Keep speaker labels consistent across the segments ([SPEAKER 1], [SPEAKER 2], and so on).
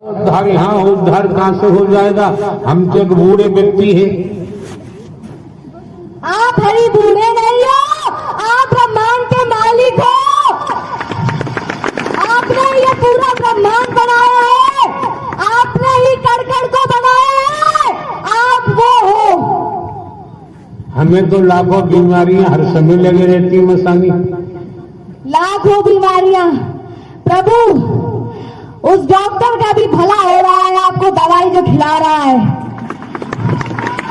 [SPEAKER 1] उद्धार यहाँ उद्धार कहाँ से हो जाएगा? हम तो एक बूढ़े व्यक्ति हैं।
[SPEAKER 2] आप हरी बूढ़े नहीं हो, आप ब्रह्मांड के मालिक हो। आपने ये पूरा ब्रह्मांड बनाया है, आपने ही कण-कण को बनाया है, आप वो हो।
[SPEAKER 1] हमें तो लाखों बीमारियां हर समय लगे रहती है मसानी।
[SPEAKER 2] लाखों बीमारियां, प्रभु उस डॉक्टर का भी भला हो रहा है, आपको दवाई जो खिला रहा है।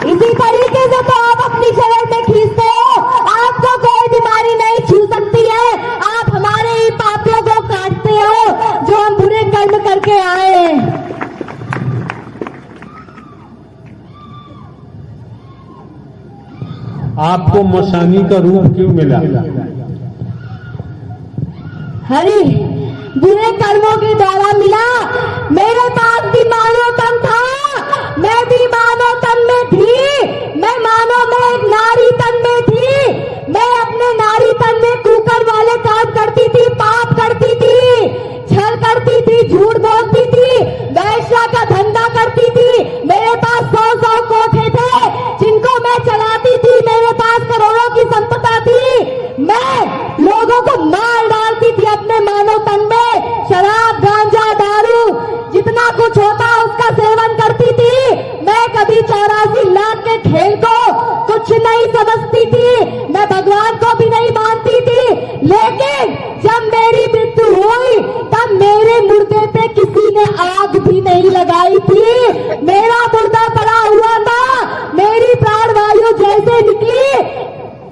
[SPEAKER 2] इसी तरीके से तो आप अपनी शरण में खींचते हो। आपको कोई बीमारी नहीं छू सकती है, आप हमारे ही पापों को काटते हो जो हम बुरे कर्म करके आए हैं।
[SPEAKER 1] आपको मसानी का रूप क्यों मिला?
[SPEAKER 2] हरि बुरे कर्मों के द्वारा मिला। मेरे पास भी मानव तन था, मैं भी मानव तन में थी, मैं मानव में एक नारी तन में थी। मैं अपने नारी तन में कुकर वाले काम करती थी, पाप करती थी, छल करती थी, झूठ बोलती थी, वैश्या का धंधा करती थी। मेरे पास 100 कोठे थे जिनको मैं चलाती थी, मेरे पास करोड़ों की संपदा थी। मैं लोगों को मार डालती थी अपने मानव तन में। शराब, गांजा, दारू, जितना कुछ होता उसका सेवन करती थी। मैं कभी 84 लाख के खेल को कुछ नहीं समझती थी, मैं भगवान को भी नहीं मानती थी। लेकिन जब मेरी मृत्यु हुई तब मेरे मुर्दे पे किसी ने आग भी नहीं लगाई थी। मेरा मुर्दा पड़ा हुआ था, मेरी प्राणवायु जैसे निकली,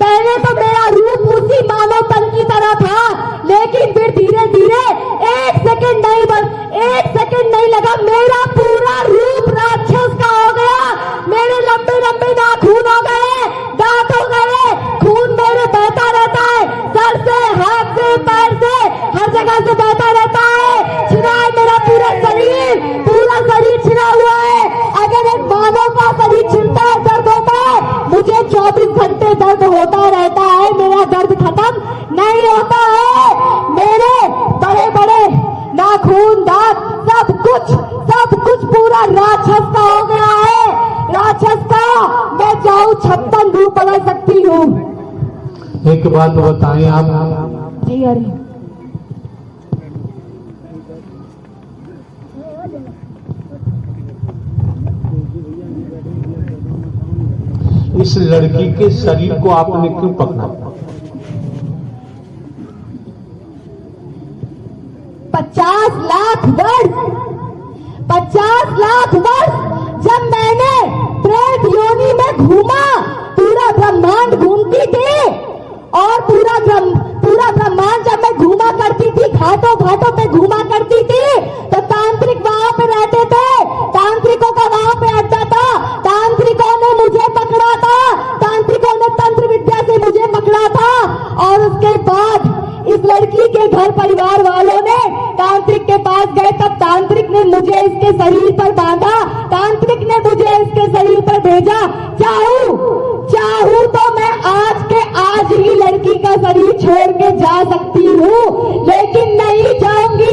[SPEAKER 2] पहले तो मेरा रूप उसी मानव तन की तरह था, लेकिन फिर धीरे धीरे एक सेकंड नहीं लगा, मेरा पूरा रूप राक्षस का हो गया। मेरे लंबे लंबे नाखून हो गए, दांत हो गए, खून मेरे बहता रहता है, सर से, हाथ से, पैर से, हर जगह से बहता रहता है। छिना है मेरा पूरा शरीर छिना हुआ है। अगर एक मानव का शरीर छिलता है, दर्द होता है, मुझे 24 घंटे दर्द होता रहता है, मेरा दर्द खत्म नहीं होता है। मेरे बड़े बड़े नाखून, दांत, सब कुछ पूरा राक्षस का हो गया है, राक्षस का। मैं चाहूं 56 रूप बदल सकती हूँ।
[SPEAKER 1] एक बात बताएं आप।
[SPEAKER 2] जी हरि।
[SPEAKER 1] इस लड़की के शरीर को आपने क्यों पकड़ा?
[SPEAKER 2] 50 लाख वर्ष जब मैंने प्रेत योनि में घूमा, पूरा ब्रह्मांड घूमती थी, और पूरा ब्रह्मांड जब मैं घूमा करती थी, घाटों पे घूमा करती थी, तो तांत्रिक वहां पे रहते थे, तांत्रिकों का वहां पे अड्डा था, तांत्रिकों ने मुझे पकड़ा था, तांत्रिकों ने तंत्र विद्या से मुझे पकड़ा था। और उसके बाद इस लड़की के घर परिवार वालों ने तांत्रिक के पास गए, तब तांत्रिक ने मुझे इसके शरीर पर बांधा, तांत्रिक ने मुझे इसके शरीर पर भेजा। चाहूं तो मैं आज के आज ही लड़की का शरीर छोड़ के जा सकती हूँ, लेकिन नहीं जाऊंगी।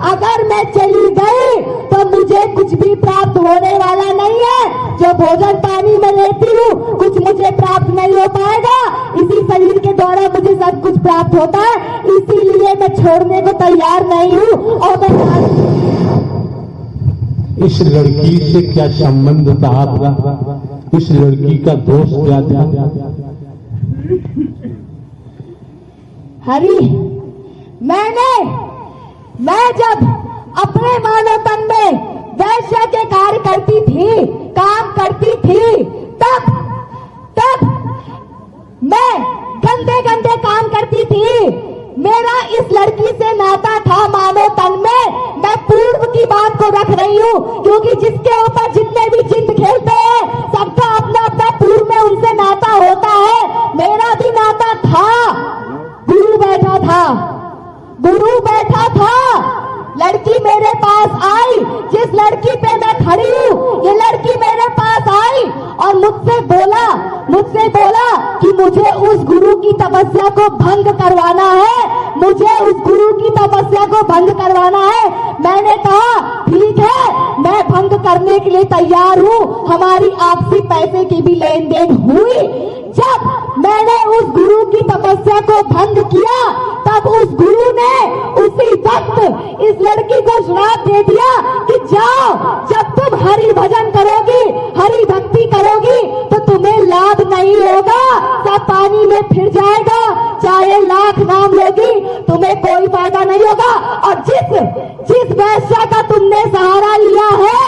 [SPEAKER 2] अगर मैं चली गई तो मुझे कुछ भी प्राप्त होने वाला नहीं है। जो भोजन पानी में लेती हूँ कुछ मुझे प्राप्त नहीं हो पाएगा, इसी शरीर के द्वारा मुझे सब कुछ प्राप्त होता है, इसीलिए मैं छोड़ने को तैयार नहीं हूँ। और
[SPEAKER 1] इस लड़की से क्या संबंध था आपका? इस लड़की का दोष क्या था?
[SPEAKER 2] हरि, मैं जब अपने मानव तन में वैश्य के काम करती थी, तब मैं गंदे काम करती थी। मेरा इस लड़की से नाता था मानव तन में। मैं पूर्व की बात को रख रही हूँ, क्योंकि जिसके ऊपर जितने भी जिंद खेलते हैं सबका अपना अपना पूर्व में उनसे नाता होता है। मेरा भी नाता था। गुरु बैठा था, लड़की मेरे पास आई, जिस लड़की पे मैं खड़ी हूँ, ये लड़की मेरे पास आई और मुझसे बोला कि मुझे उस गुरु की तपस्या को भंग करवाना है, मुझे उस गुरु की तपस्या को भंग करवाना है। मैंने कहा ठीक है, मैं भंग करने के लिए तैयार हूं। हमारी आपसी पैसे की भी लेन देन हुई। जब मैंने उस गुरु की तपस्या को भंग किया, तब उस गुरु ने उसी वक्त इस लड़की को श्राप दे दिया कि जाओ, जब तुम हरि भजन करोगी, हरि भक्ति करोगी, तो तुम्हें लाभ नहीं होगा, सब पानी में फिर जाएगा। चाहे लाख नाम लोगी, तुम्हें कोई फायदा नहीं होगा। और जिस वैश्या का तुमने सहारा लिया है,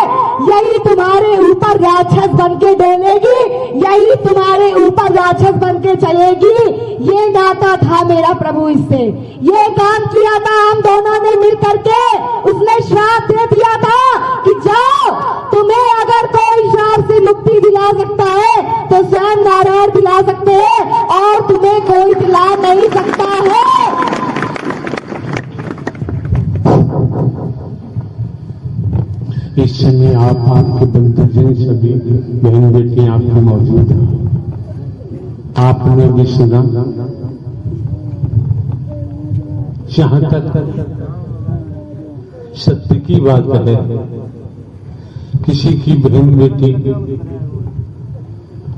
[SPEAKER 2] यही तुम्हारे ऊपर राक्षस बन के डोलेगी, यही तुम्हारे ऊपर राक्षस बन के चलेगी। ये नाता था मेरा प्रभु इससे, ये काम किया था हम दोनों ने मिल करके। उसने श्राप दे दिया था कि जाओ, तुम्हें अगर कोई श्राप से मुक्ति दिला सकता है तो स्वयं नारायण दिला सकते हैं, और तुम्हें कोई दिला नहीं सकता है।
[SPEAKER 1] इस समय आपके बंधुजन सभी बहन बेटी आपके मौजूद हैं। आपने भी सुना, जहां तक सत्य की बात है, किसी की बहन बेटी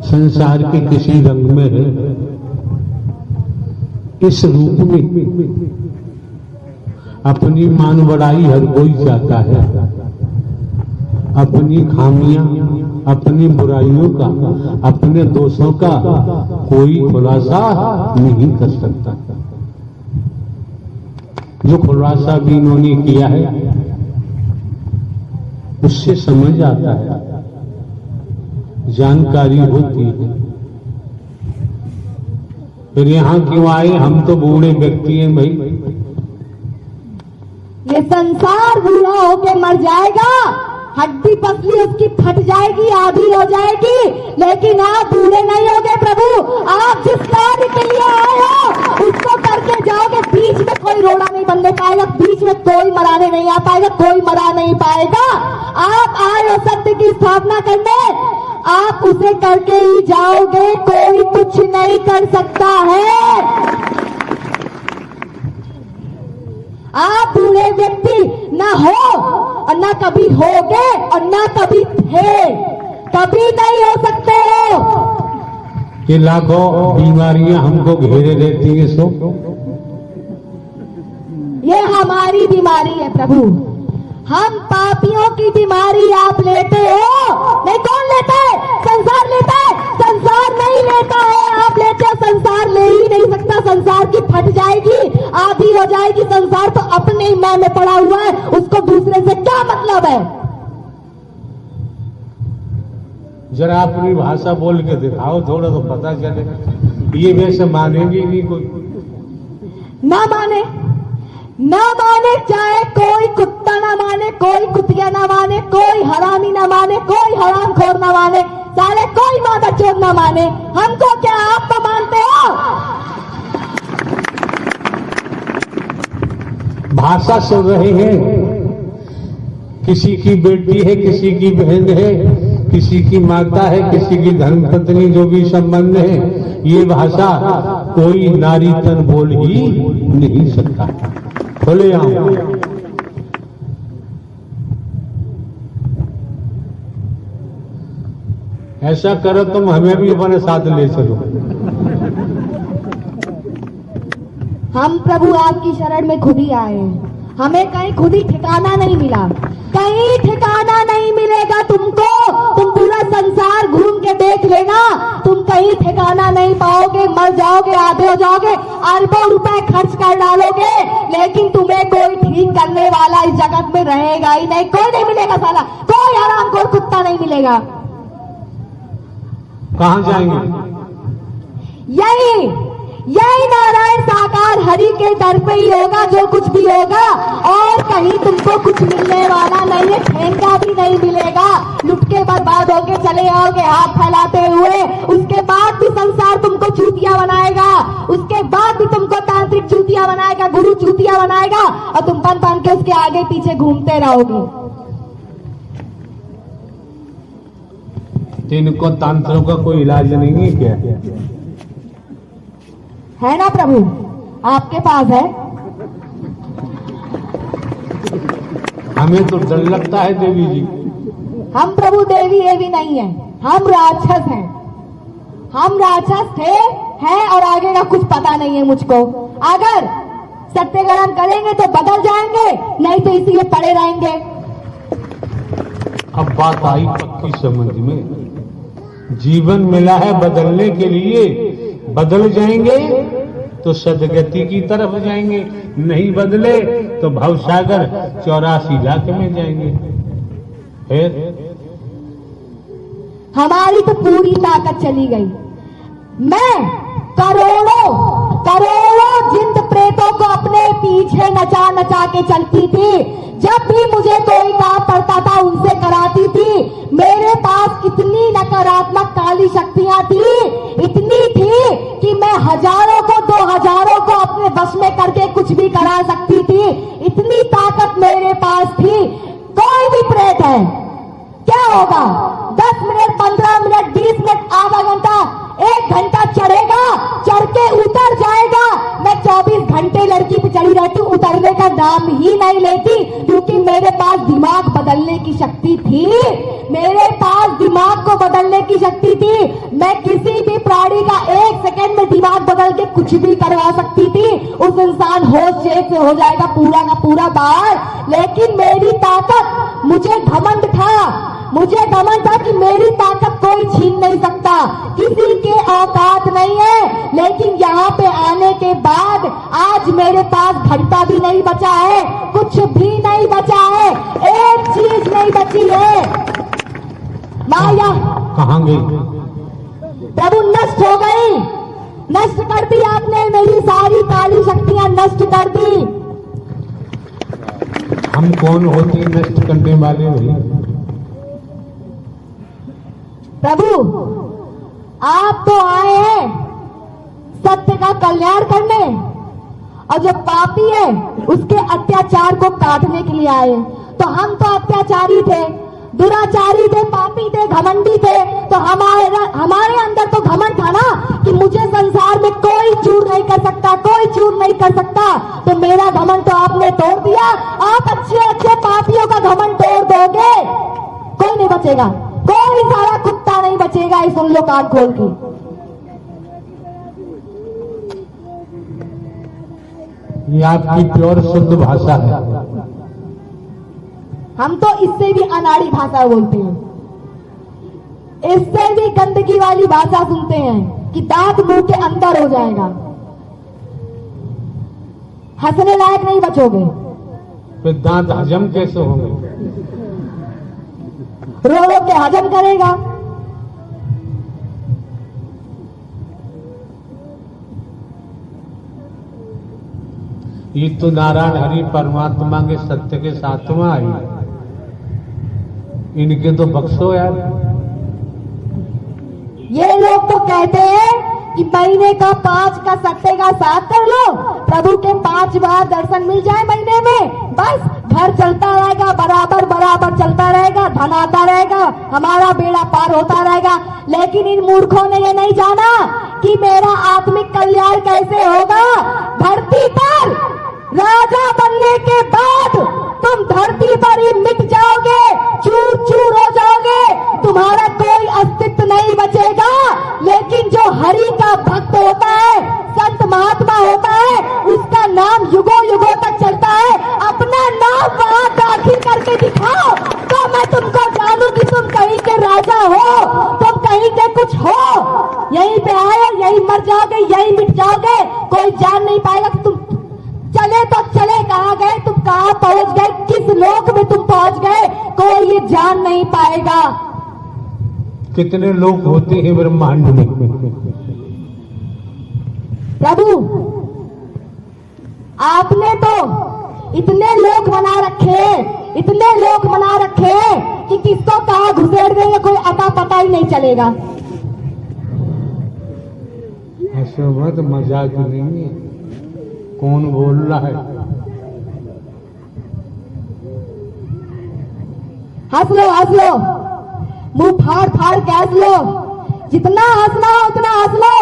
[SPEAKER 1] संसार के किसी रंग में है, इस रूप में अपनी मान बढ़ाई हर कोई चाहता है, अपनी खामियां, अपनी बुराइयों का, अपने दोषों का कोई खुलासा नहीं कर सकता। जो खुलासा भी इन्होंने किया है उससे समझ आता है, जानकारी होती है। फिर यहां क्यों आए? हम तो बूढ़े व्यक्ति हैं भाई।
[SPEAKER 2] ये संसार बूढ़ा होके मर जाएगा, हड्डी पसली उसकी फट जाएगी, आधी हो जाएगी, लेकिन आप बूढ़े नहीं होगे प्रभु। आप जिस कार्य के लिए आए हो उसको करके जाओगे। बीच में कोई रोड़ा नहीं बनने पाएगा, बीच में कोई मराने नहीं आ पाएगा, कोई मरा नहीं पाएगा। आप आए हो सत्य की स्थापना करने, आप उसे करके ही जाओगे, कोई कुछ नहीं कर सकता है। आप बूढ़े व्यक्ति ना हो और ना कभी होगे और ना कभी थे, कभी नहीं हो सकते हो।
[SPEAKER 1] ये लाखों बीमारियां हमको घेरे रहती हैं, सो
[SPEAKER 2] ये हमारी बीमारी है प्रभु। हम पापियों की बीमारी आप लेते हो, नहीं कौन लेता है? संसार लेता है, संसार नहीं लेता है, आप लेते हो। संसार ले ही नहीं सकता, संसार की फट जाएगी, आधी हो जाएगी। संसार तो अपने ही मैं में पड़ा हुआ है, उसको दूसरे से क्या मतलब है?
[SPEAKER 1] जरा अपनी भाषा बोल के दिखाओ, थोड़ा तो पता चले। ये वैसे मानेंगे नहीं कोई,
[SPEAKER 2] ना माने, ना माने, चाहे कोई कुत्ता ना माने, कोई कुतिया ना माने, कोई हरामी ना माने, कोई हरामखोर ना माने, साले कोई मादा चोर ना माने। हमको क्या, आप तो मानते हो?
[SPEAKER 1] भाषा सुन रहे हैं, किसी की बेटी है, किसी की बहन है, किसी की माता है, किसी की धर्मपत्नी, जो भी संबंध है, ये भाषा कोई नारी तन बोल ही नहीं सकता। खोले ऐसा करो तुम हमें भी अपने साथ ले चलो।
[SPEAKER 2] हम प्रभु आपकी शरण में खुद ही आए हैं, हमें कहीं खुद ही ठिकाना नहीं मिला, कहीं ठिकाना नहीं मिलेगा तुमको। तुम पूरा संसार घूम के देख लेना, तुम कहीं ठिकाना नहीं पाओगे, मर जाओगे, आधे हो जाओगे, अरबों रुपए खर्च कर डालोगे, लेकिन तुम्हें कोई ठीक करने वाला इस जगत में रहेगा ही नहीं। कोई नहीं मिलेगा साला, कोई हरामखोर कुत्ता नहीं मिलेगा।
[SPEAKER 1] कहां जाएंगे?
[SPEAKER 2] यही नारायण साकार हरि के दर पे ही होगा जो कुछ भी होगा, और कहीं तुमको कुछ मिलने वाला नहीं है, ठेंगा भी नहीं मिलेगा। लुट के बर्बाद होके चले आओगे हाथ फैलाते हुए, उसके बाद भी संसार तुमको चूतिया बनाएगा, उसके बाद भी तुमको तांत्रिक चूतिया बनाएगा, गुरु चूतिया बनाएगा, और तुम बन के उसके आगे पीछे घूमते रहोगे।
[SPEAKER 1] इनको तंत्रों का कोई इलाज नहीं है क्या?
[SPEAKER 2] है ना प्रभु, आपके पास है।
[SPEAKER 1] हमें तो डर लगता है देवी जी।
[SPEAKER 2] हम प्रभु देवी एवी नहीं है, हम राक्षस हैं। हम राक्षस थे, हैं और आगे का कुछ पता नहीं है मुझको। अगर सत्यग्रहण करेंगे तो बदल जाएंगे, नहीं तो इसीलिए पड़े रहेंगे।
[SPEAKER 1] अब बात आई पक्की समझ में। जीवन मिला है बदलने के लिए, बदल जाएंगे तो सदगति की तरफ जाएंगे, नहीं बदले तो भवसागर 84 लाख में जाएंगे। फिर
[SPEAKER 2] हमारी तो पूरी ताकत चली गई। मैं करोड़ों करोड़ों जिंद प्रेतों को अपने पीछे नचा नचा के चलती थी। जब भी मुझे कोई काम पड़ता था उनसे कराती थी। मेरे पास इतनी नकारात्मक काली शक्तियां थी, इतनी थी कि मैं हजारों को 2000 को अपने वश में करके कुछ भी करा सकती थी। इतनी ताकत मेरे पास थी। कोई भी प्रेत है, क्या होगा? 10 मिनट, 15 मिनट, 20 मिनट, आधा घंटा, 1 घंटा चढ़ेगा, चढ़ के उतर जाएगा। मैं 24 घंटे लड़की पे चढ़ी रहती हूँ, उतरने का नाम ही नहीं लेती, क्योंकि मेरे पास दिमाग बदलने की शक्ति थी। मेरे पास दिमाग को बदलने की शक्ति थी। मैं किसी भी प्राणी का 1 सेकंड में दिमाग बदल के कुछ भी करवा सकती थी। उस इंसान होश चेत से हो जाएगा पूरा का पूरा बाहर। लेकिन मेरी ताकत, मुझे घमंड था कि मेरी ताकत कोई छीन नहीं सकता, किसी के औकात नहीं है। लेकिन यहाँ पे आने के बाद आज मेरे पास घंटा भी नहीं बचा है, कुछ भी नहीं बचा है, एक चीज नहीं बची है। माया
[SPEAKER 1] कहाँ गई?
[SPEAKER 2] प्रभु नष्ट हो गई, नष्ट कर दी आपने, मेरी सारी काली शक्तियां नष्ट कर दी।
[SPEAKER 1] हम कौन होते हैं नष्ट करने वाले भैया?
[SPEAKER 2] प्रभु आप तो आए हैं सत्य का कल्याण करने, और जो पापी है उसके अत्याचार को काटने के लिए आए। तो हम तो अत्याचारी थे, दुराचारी थे, पापी थे, घमंडी थे। तो हमारे अंदर तो घमंड था ना कि मुझे संसार में कोई चूर नहीं कर सकता, कोई चूर नहीं कर सकता। तो मेरा घमंड तो आपने तोड़ दिया। आप अच्छे अच्छे पापियों का घमंड तोड़ दोगे, कोई नहीं बचेगा, कोई सारा कुत्ता नहीं बचेगा। ये सुन लो कान खोल के।
[SPEAKER 1] ये आपकी प्योर शुद्ध भाषा है।
[SPEAKER 2] हम तो इससे भी अनाड़ी भाषा बोलते हैं, इससे भी गंदगी वाली भाषा सुनते हैं कि दांत मुंह के अंदर हो जाएगा, हंसने लायक नहीं बचोगे।
[SPEAKER 1] फिर दांत हजम कैसे होंगे?
[SPEAKER 2] रो रो के हजम करेगा।
[SPEAKER 1] ये तो नारायण हरि परमात्मा के सत्य के साथवा आई, इनके तो बख्शो यार।
[SPEAKER 2] ये लोग तो कहते हैं कि महीने का 5 का सत्य का साथ कर लो, प्रभु के 5 बार दर्शन मिल जाए महीने में, बस घर चलता रहेगा, बराबर बराबर चलता रहेगा, धन आता रहेगा, हमारा बेड़ा पार होता रहेगा। लेकिन इन मूर्खों ने ये नहीं जाना कि मेरा आत्मिक कल्याण कैसे होगा। धरती पर राजा बनने के बाद तुम धरती पर ही मिट जाओगे, चूर चूर हो जाओगे, तुम्हारा कोई अस्तित्व नहीं बचेगा। लेकिन जो हरि का भक्त होता है, संत महात्मा होता है, उसका नाम युगों युगों तक चलता है। अपना नाम वहां दाखिल करके दिखाओ तो मैं तुमको जानू कि तुम कहीं के राजा हो, तुम कहीं के कुछ हो। यहीं पे आए, यहीं मर जाओगे, यहीं मिट जाओगे, कोई जान नहीं पाएगा कि तुम चले तो चले कहाँ गए, तुम कहाँ पहुंच गए, किस लोक में तुम पहुंच गए, कोई ये जान नहीं पाएगा।
[SPEAKER 1] कितने लोग होते हैं ब्रह्मांड में?
[SPEAKER 2] प्रभु आपने तो इतने लोग बना रखे, इतने लोग बना रखे कि किसको कहाँ घुसेड़ देंगे कोई अता पता ही नहीं चलेगा।
[SPEAKER 1] ऐसा मत, मजाक नहीं है। कौन बोल रहा है? हंस
[SPEAKER 2] लो, मुंह फाड़ फाड़ के हंस लो। जितना हंसना हो उतना हंस लो,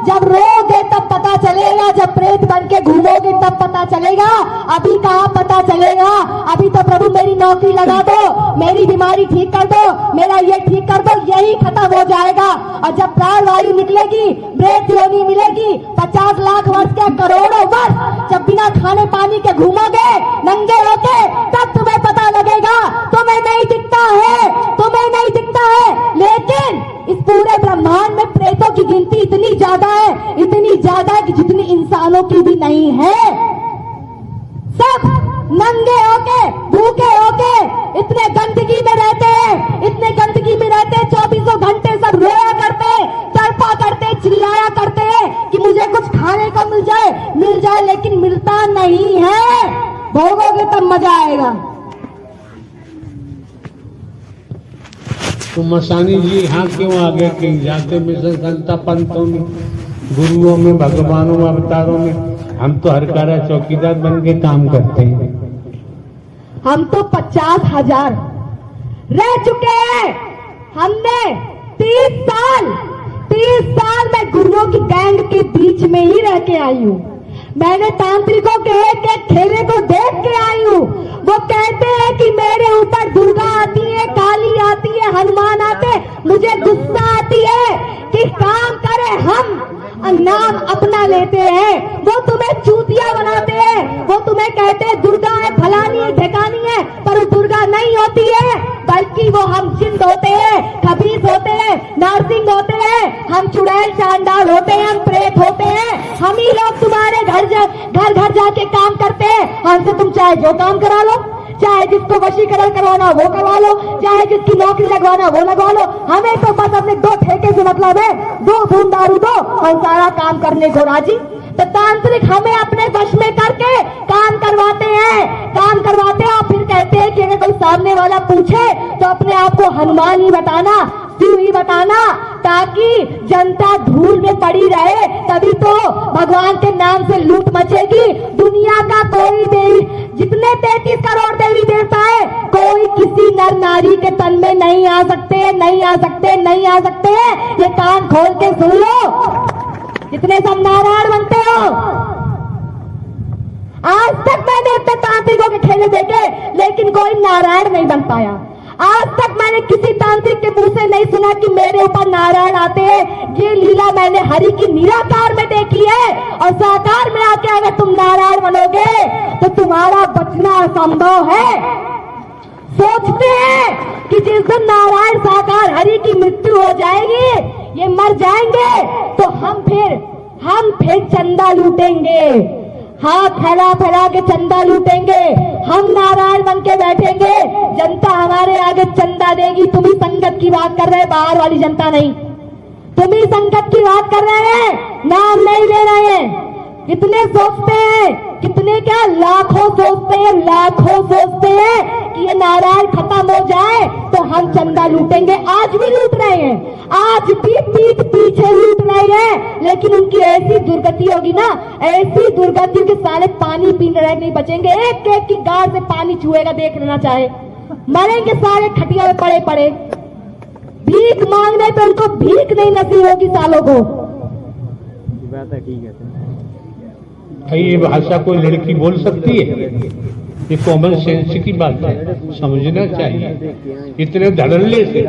[SPEAKER 2] जब रोगे तब पता चलेगा, जब प्रेत बन के घूमोगे तब पता चलेगा। अभी कहाँ पता चलेगा? अभी तो प्रभु मेरी नौकरी लगा दो, मेरी बीमारी ठीक कर दो, मेरा ये ठीक कर दो, यही खत्म हो जाएगा। और जब प्राण वायु निकलेगी, ब्रेथ योनि मिलेगी, 50 लाख वर्ष के करोड़ों वर्ष जब बिना खाने पानी के घूमोगे नंगे होके, तब तुम्हें पता लगेगा। तुम्हें नहीं दिखता है, तुम्हें नहीं दिखता है, लेकिन इस पूरे ब्रह्मांड में प्रेतों की गिनती इतनी ज्यादा है, इतनी ज्यादा है कि जितनी इंसानों की भी नहीं है। सब नंगे होके, भूखे होके इतने गंदगी में रहते हैं, इतने गंदगी में रहते हैं, 24 घंटे सब रोया करते हैं, तड़पा करते हैं, चिल्लाया करते हैं कि मुझे कुछ खाने को मिल जाए, लेकिन मिलता नहीं है। भोगोगे तब मजा आएगा।
[SPEAKER 1] तो मसानी जी यहाँ क्यों आगे कहीं जाते मिशन संता पंथों में, गुरुओं में, भगवानों में, अवतारों में? हम तो हर कार्य चौकीदार बन के काम करते हैं।
[SPEAKER 2] हम तो 50,000 रह चुके हैं। हमने 30 साल मैं गुरुओं की गैंग के बीच में ही रह के आई हूँ। मैंने तांत्रिकों के एक खेले को देख के आई हूँ। वो कहते हैं कि मेरे ऊपर दुर्गा आती है, काली आती है, हनुमान आते, मुझे गुस्सा आती है कि काम करे हम नाम अपना लेते हैं। वो तुम्हें चूतिया बनाते हैं, वो तुम्हें कहते हैं दुर्गा है, फलानी है, ढेकानी है, पर वो दुर्गा नहीं होती है, बल्कि वो हम जिंद होते हैं, खबीस होते हैं, नारसिंह होते हैं, हम चुड़ैल चांडाल होते हैं, हम प्रेत होते हैं। हम ही लोग तुम्हारे घर घर जाके काम करते हैं। हमसे तुम चाहे जो काम करा लो, चाहे जिसको वशीकरण करवाना वो करवा लो, चाहे जिसकी नौकरी लगवाना वो लगवा लो। हमें तो बस अपने 2 ठेके से मतलब है, 2 बूंद दारू दो और सारा काम करने को राजी। तो तांत्रिक हमें अपने वश में करके काम करवाते हैं और फिर कहते हैं कि अगर कोई सामने वाला पूछे तो अपने आप को हनुमान ही बताना, शिव ही बताना, ताकि जनता धूल में पड़ी रहे। तभी तो भगवान के नाम से लूट मचेगी। दुनिया का कोई देवी, जितने 33 करोड़ देवी देवता है, कोई किसी नर नारी के तन में नहीं आ सकते, नहीं आ सकते, नहीं आ सकते। ये कान खोल के सुन लो, जितने सब नारायण बनते हो। आज तक मैंने अपने तांत्रिकों के खेले देखे, लेकिन कोई नारायण नहीं बन पाया। आज तक मैंने किसी तांत्रिक के मुंह से नहीं सुना कि मेरे ऊपर नारायण आते हैं। ये लीला मैंने हरि की निराकार में देखी है, और साकार में आके अगर तुम नारायण बनोगे तो तुम्हारा बचना असंभव है। सोचते हैं कि जिस दिन नारायण साकार हरि की मृत्यु हो जाएगी, ये मर जाएंगे, तो हम फिर चंदा लूटेंगे, हाथ फैला के चंदा लूटेंगे। हम नारायण बन के बैठेंगे, जनता हमारे आगे चंदा देगी। तुम ही संगत की बात कर रहे हैं, बाहर वाली जनता नहीं। तुम ही संगत की बात कर रहे हैं, नाम नहीं ले रहे हैं। कितने सोचते हैं, कितने क्या लाखों सोचते हैं कि ये नारायण खत्म हो जाए तो हम चंदा लूटेंगे। आज भी लूट रहे हैं, आज भी पीठ पीछे लूट रहे हैं, लेकिन उनकी ऐसी दुर्गति होगी ना, ऐसी दुर्गति के साले पानी पीने रह नहीं बचेंगे। एक एक की गाड़ से पानी छुएगा, देख लेना चाहे, मरेंगे सारे खटिया में पड़े पड़े। भीख मांगने पे उनको भीख नहीं नसीब होगी सालों को।
[SPEAKER 3] ठीक है।
[SPEAKER 1] ये भाषा कोई लड़की बोल सकती है? ये कॉमन सेंस की बात है, समझना चाहिए। इतने धड़ल्ले से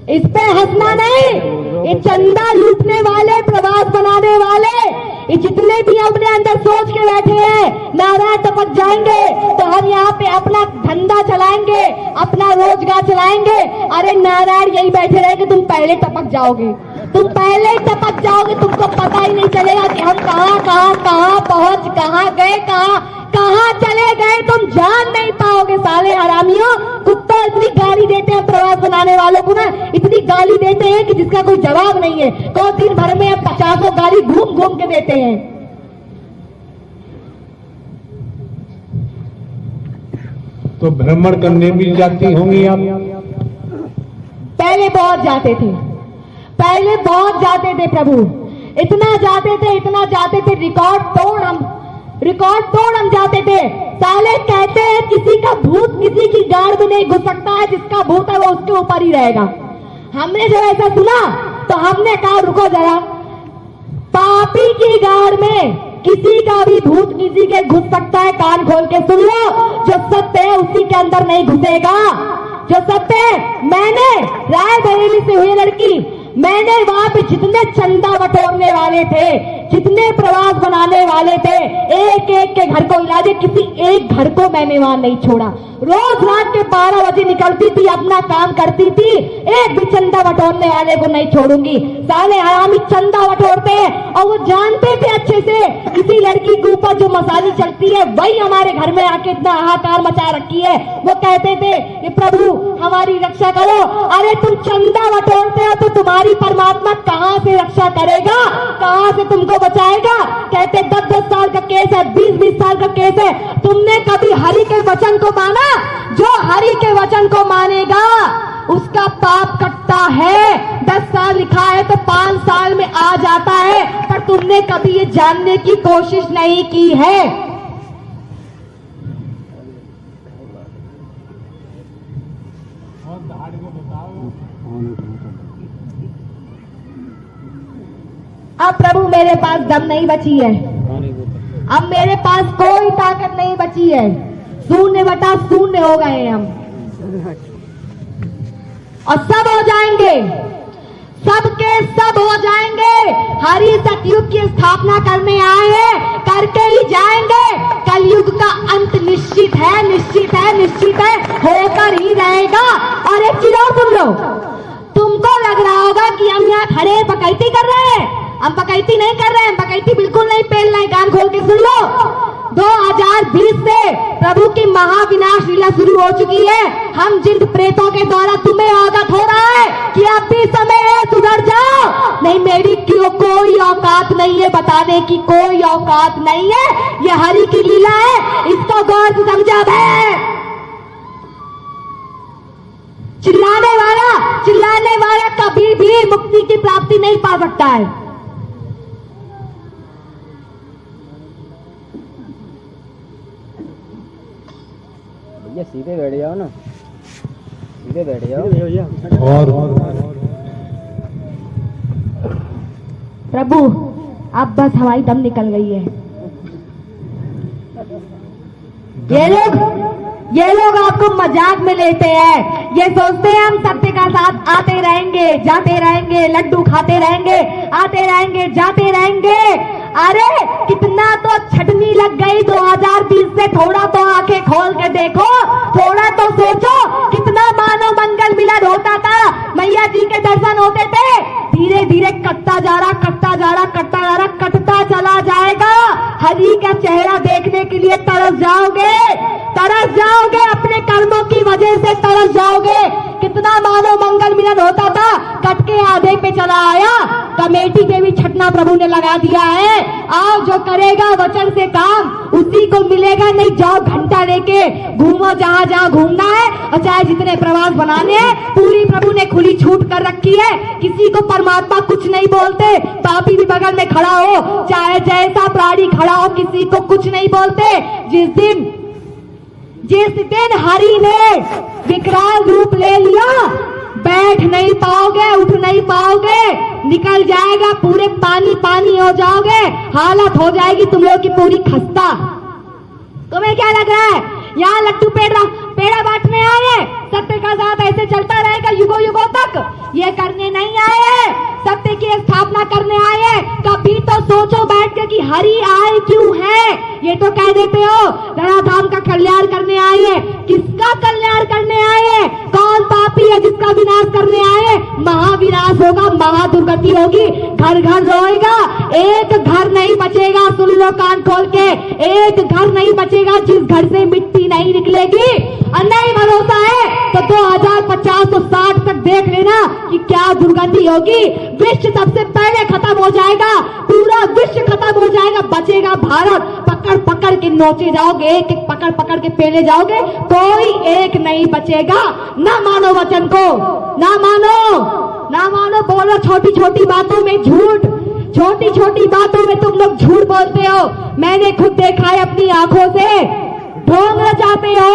[SPEAKER 2] इस पे हंसना नहीं। ये चंदा लूटने वाले, प्रवास बनाने वाले, ये जितने भी अपने अंदर सोच के बैठे हैं नारायण टपक जाएंगे तो हम यहाँ पे अपना धंधा चलाएंगे, अपना रोजगार चलाएंगे। अरे नारायण यही बैठे रहेंगे, तुम पहले टपक जाओगे, तुम पहले ही टपक जाओगे। तुमको पता ही नहीं चलेगा कि हम कहाँ पहुंच, कहाँ गए, कहाँ चले गए, तुम जान नहीं पाओगे। साले हरामियों, कुत्ता इतनी गाली देते हैं प्रवास बनाने वालों को ना, इतनी गाली देते हैं कि जिसका कोई जवाब नहीं है। तो दिन भर में 50 गाली घूम घूम के देते हैं।
[SPEAKER 1] तो भ्रमण करने भी जाती होंगी आप?
[SPEAKER 2] पहले बहुत जाते थे, पहले बहुत जाते थे प्रभु, इतना जाते थे, रिकॉर्ड तोड़ हम जाते थे। साले कहते हैं किसी का भूत किसी की गाड़ में नहीं घुस सकता है, जिसका भूत है वो उसके ऊपर ही रहेगा। हमने जब ऐसा सुना तो हमने कहा रुको जरा, पापी की गाड़ में किसी का भी भूत किसी के घुस सकता है, कान खोल के सुन लो। जो सत्य है उसी के अंदर नहीं घुसेगा। जो सत्य है, मैंने रायबरेली से हुई लड़की, मैंने वहां पे जितने चंदा बटोरने वाले थे, जितने प्रवास बनाने वाले थे, एक एक के घर को इलाज, किसी एक घर को मैंने वहां नहीं छोड़ा। रोज रात के 12 बजे निकलती थी, अपना काम करती थी, एक भी चंदा बटोरने वाले को नहीं छोड़ूंगी। साले हरामी चंदा बटोरते हैं और वो जानते थे अच्छे से किसी लड़की के ऊपर जो मसाली चलती है वही हमारे घर में आके इतना हाहाकार मचा रखी है। वो कहते थे कि प्रभु हमारी रक्षा करो। अरे तुम चंदा बटोरते हो तो तुम्हारी परमात्मा कहां से रक्षा करेगा, कहां से तुमको बचाएगा? कहते 10-10 साल का केस है, 20-20 साल का केस है। तुमने कभी हरि के वचन को माना? जो हरि के वचन को मानेगा उसका पाप कटता है। 10 साल लिखा है तो 5 साल में आ जाता है, पर तुमने कभी ये जानने की कोशिश नहीं की है। अब प्रभु मेरे पास दम नहीं बची है, अब मेरे पास कोई ताकत नहीं बची है। शून्य बटा शून्य हो गए हम, और सब हो जाएंगे, सबके सब हो जाएंगे। हरि सतयुग की स्थापना करने आए हैं, करके ही जाएंगे। कलयुग का अंत निश्चित है, निश्चित है, निश्चित है, होकर ही रहेगा। और एक चीज और सुन लो, तुमको लग रहा होगा कि हम यहाँ खड़े पकैती कर रहे हैं। हम पकैती नहीं कर रहे हैं, पकैती बिल्कुल नहीं पेल रहे हैं। कान खोल के सुन लो, 2020 से प्रभु की महाविनाश लीला शुरू हो चुकी है। हम जिन प्रेतों के द्वारा तुम्हें अवगत हो रहा है कि अब भी समय है, सुधर जाओ। नहीं, मेरी क्यों कोई औकात नहीं है बताने की, कोई औकात नहीं है। ये हरि की लीला है, इसको गौर से समझा है। चिल्लाने वाला कभी भी मुक्ति की प्राप्ति नहीं पा सकता है।
[SPEAKER 3] भैया सीधे बैठ जाओ ना, सीधे बैठ जाओ।
[SPEAKER 1] और
[SPEAKER 2] प्रभु अब बस हमारी दम निकल गई है। ये लोग आपको मजाक में लेते हैं। ये सोचते हैं हम सत्य का साथ आते रहेंगे, जाते रहेंगे, लड्डू खाते रहेंगे, आते रहेंगे, जाते रहेंगे। अरे कितना तो छटनी लग गई 2020 से। थोड़ा तो आंखें खोल के देखो, थोड़ा तो सोचो, कितना मानव मंगल मिलन होता था, मैया जी के दर्शन होते थे। धीरे धीरे कटता जा रहा, कटता जा रहा, कटता जा रहा, कटता चला जाएगा। हरि का चेहरा देखने के लिए तरस जाओगे, तरस जाओगे, अपने कर्मों की वजह से तरस जाओगे। कितना मानव मंगल मिलन होता था, कट के आधे पे चला आया। कमेटी पे भी छटना प्रभु ने लगा दिया है। आओ, जो करेगा वचन से काम उसी को मिलेगा। नहीं जाओ घंटा लेके घूमो जहां जहां घूमना है, और चाहे जितने प्रवास बनाने हैं, पूरी प्रभु ने खुली छूट कर रखी है। किसी को परमात्मा कुछ नहीं बोलते। पापी भी बगल में खड़ा हो, चाहे जैसा प्राणी खड़ा हो, किसी को कुछ नहीं बोलते। जिस दिन हरि ने विकराल रूप ले लिया, बैठ नहीं पाओगे, उठ नहीं पाओगे, निकल जाएगा, पूरे पानी पानी हो जाओगे। हालत हो जाएगी तुम लोग की पूरी खस्ता। तुम्हें क्या लग रहा है यहाँ लट्टू पेड़ा बांटने आए? सत्य का साथ ऐसे चलता रहेगा युगों युगों तक? ये करने नहीं आए, सत्य की स्थापना करने आए। कभी तो सोचो बैठ के कि हरि आए क्यों है। ये तो कह देते हो धराधाम का कल्याण करने आए हैं। किसका कल्याण करने आए हैं? कौन पापी है जिसका विनाश करने आए? महाविनाश होगा, महादुर्गति होगी, घर घर रोएगा, एक घर नहीं बचेगा। सुन लो कान खोल के, एक घर नहीं बचेगा जिस घर से मिट्टी नहीं निकलेगी। नहीं भरोसा है तो 2050 तो 60 तक देख लेना कि क्या दुर्गति होगी। विश्व सबसे पहले खत्म हो जाएगा, पूरा विश्व खत्म हो जाएगा, बचेगा भारत। पकड़ पकड़ के नोचे जाओगे, एक एक पकड़ पकड़ के पेले जाओगे, कोई एक नहीं बचेगा। ना मानो वचन को, ना मानो, ना मानो। बोलो छोटी छोटी बातों में झूठ, छोटी छोटी बातों में तुम लोग झूठ बोलते हो। मैंने खुद देखा है अपनी आंखों से। ढोंग रचाते हो।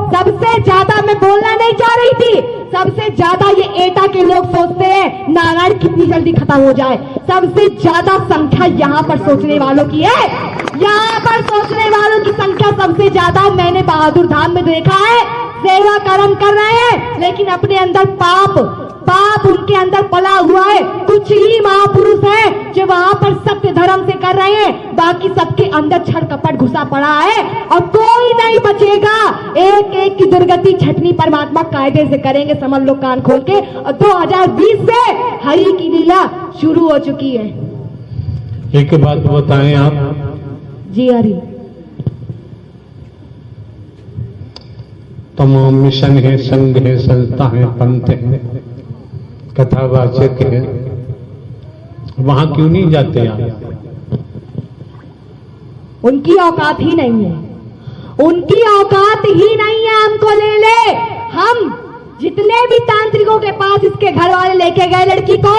[SPEAKER 2] सबसे ज्यादा मैं बोलना नहीं चाह रही थी, सबसे ज्यादा ये एटा के लोग सोचते हैं नारायण कितनी जल्दी खत्म हो जाए। सबसे ज्यादा संख्या यहाँ पर सोचने वालों की है, यहाँ पर सोचने वालों की संख्या सबसे ज्यादा मैंने बहादुर धाम में देखा है। सेवा कर्म कर रहे हैं लेकिन अपने अंदर पाप उनके अंदर पला हुआ है। कुछ ही महापुरुष हैं जो वहां पर सत्य धर्म से कर रहे हैं, बाकी सबके अंदर छल कपट घुसा पड़ा है और कोई नहीं बचेगा। एक एक की दुर्गति छटनी परमात्मा कायदे से करेंगे, समझ लो कान खोल के। और 2020 से हरि की लीला शुरू हो चुकी है।
[SPEAKER 1] एक बात बताएं आप,
[SPEAKER 2] जी हरि,
[SPEAKER 1] तमाम मिशन है, संघ है, संस्था है, पंथ है, कथावाचक है, वहां क्यों नहीं जाते आप?
[SPEAKER 2] उनकी औकात ही नहीं है, उनकी औकात ही नहीं है। हमको ले ले, हम जितने भी तांत्रिकों के पास इसके घर वाले लेके गए लड़की को,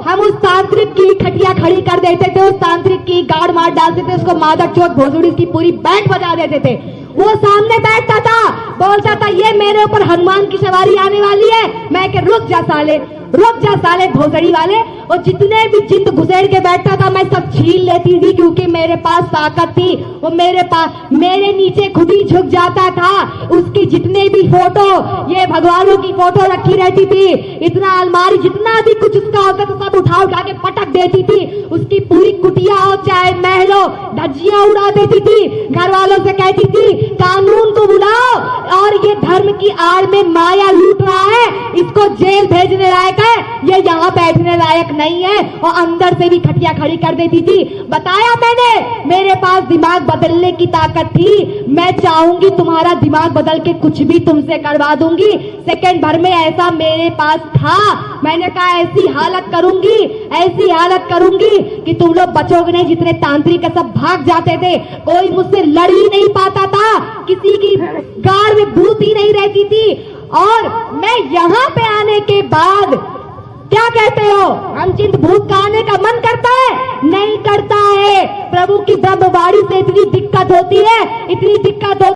[SPEAKER 2] हम उस तांत्रिक की खटिया खड़ी कर देते थे, उस तांत्रिक की गाड़ मार डालते थे, उसको मादक चोट भोसड़ी की पूरी बैंड बजा देते थे। वो सामने बैठता था, बोलता था ये मेरे ऊपर हनुमान की सवारी आने वाली है। मैं कि रुक जा साले भोसड़ी वाले। और जितने भी जिंद घुसेड़ के बैठता था मैं सब छीन लेती थी, क्योंकि मेरे पास ताकत थी। वो मेरे नीचे खुद ही झुक जाता था। उसकी जितने भी फोटो, ये भगवानों की फोटो रखी रहती थी, इतना अलमारी जितना भी कुछ उसका होता था सब उठा के पटक देती थी। उसकी पूरी कुटिया हो चाहे महलों, धज्जियां उड़ा देती थी। घर वालों से कहती थी कानून को बुलाओ, और ये धर्म की आड़ में माया लूट रहा है, इसको जेल भेजने लायक है, ये यहाँ बैठने लायक नहीं है। और अंदर से भी खटिया खड़ी कर देती थी। बताया मैंने, मेरे पास दिमाग बदलने की ताकत थी। मैं चाहूंगी तुम्हारा दिमाग बदल के कुछ भी तुमसे करवा दूंगी। सेकंड भर में ऐसा मेरे पास था। मैंने कहा ऐसी हालत करूंगी कि तुम लोग बचोगे नहीं। जितने तांत्रिक सब भाग जाते थे, कोई मुझसे लड़ ही नहीं पाता था, किसी की गाड़ में भूत ही नहीं रहती थी। और मैं यहाँ पे आने के बाद क्या कहते हो, हम चिंत भूत का आने का मन करता है? नहीं करता है। प्रभु की ब्रह्मवाणी से इतनी दिक्कत होती है, इतनी दिक्कत होती